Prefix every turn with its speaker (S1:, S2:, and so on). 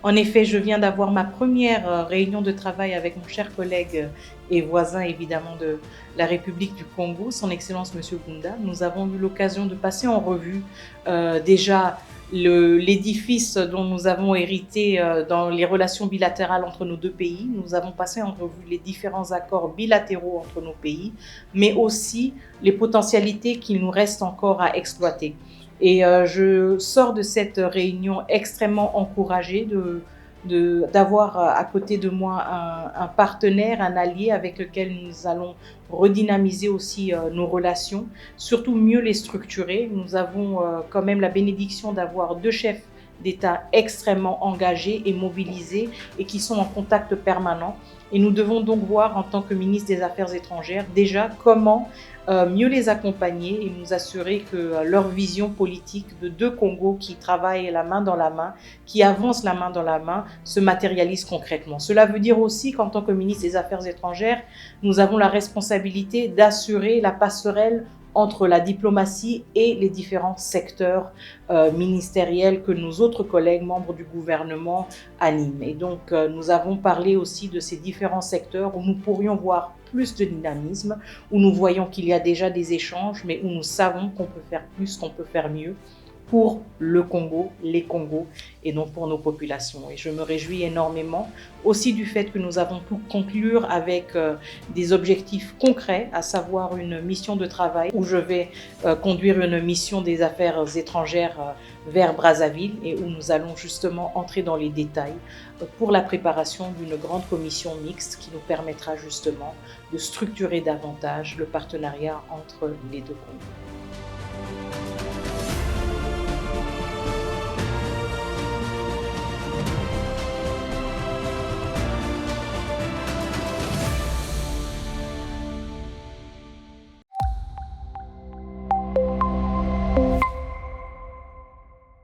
S1: En effet, je viens d'avoir ma première réunion de travail avec mon cher collègue et voisin évidemment de la République du Congo, son Excellence Monsieur Gunda. Nous avons eu l'occasion de passer en revue déjà l'édifice dont nous avons hérité dans les relations bilatérales entre nos deux pays. Nous avons passé en revue les différents accords bilatéraux entre nos pays, mais aussi les potentialités qu'il nous reste encore à exploiter. Et je sors de cette réunion extrêmement encouragée d'avoir à côté de moi un partenaire, un allié avec lequel nous allons redynamiser aussi nos relations, surtout mieux les structurer. Nous avons quand même la bénédiction d'avoir deux chefs d'État extrêmement engagés et mobilisés et qui sont en contact permanent. Et nous devons donc voir en tant que ministre des Affaires étrangères déjà comment mieux les accompagner et nous assurer que leur vision politique de deux Congos qui travaillent la main dans la main, qui avancent la main dans la main, se matérialise concrètement. Cela veut dire aussi qu'en tant que ministre des Affaires étrangères, nous avons la responsabilité d'assurer la passerelle entre la diplomatie et les différents secteurs ministériels que nos autres collègues membres du gouvernement animent. Et donc, nous avons parlé aussi de ces différents secteurs où nous pourrions voir plus de dynamisme, où nous voyons qu'il y a déjà des échanges, mais où nous savons qu'on peut faire plus, qu'on peut faire mieux pour le Congo, les Congos et donc pour nos populations. Et je me réjouis énormément aussi du fait que nous avons pu conclure avec des objectifs concrets, à savoir une mission de travail où je vais conduire une mission des affaires étrangères vers Brazzaville et où nous allons justement entrer dans les détails pour la préparation d'une grande commission mixte qui nous permettra justement de structurer davantage le partenariat entre les deux Congos.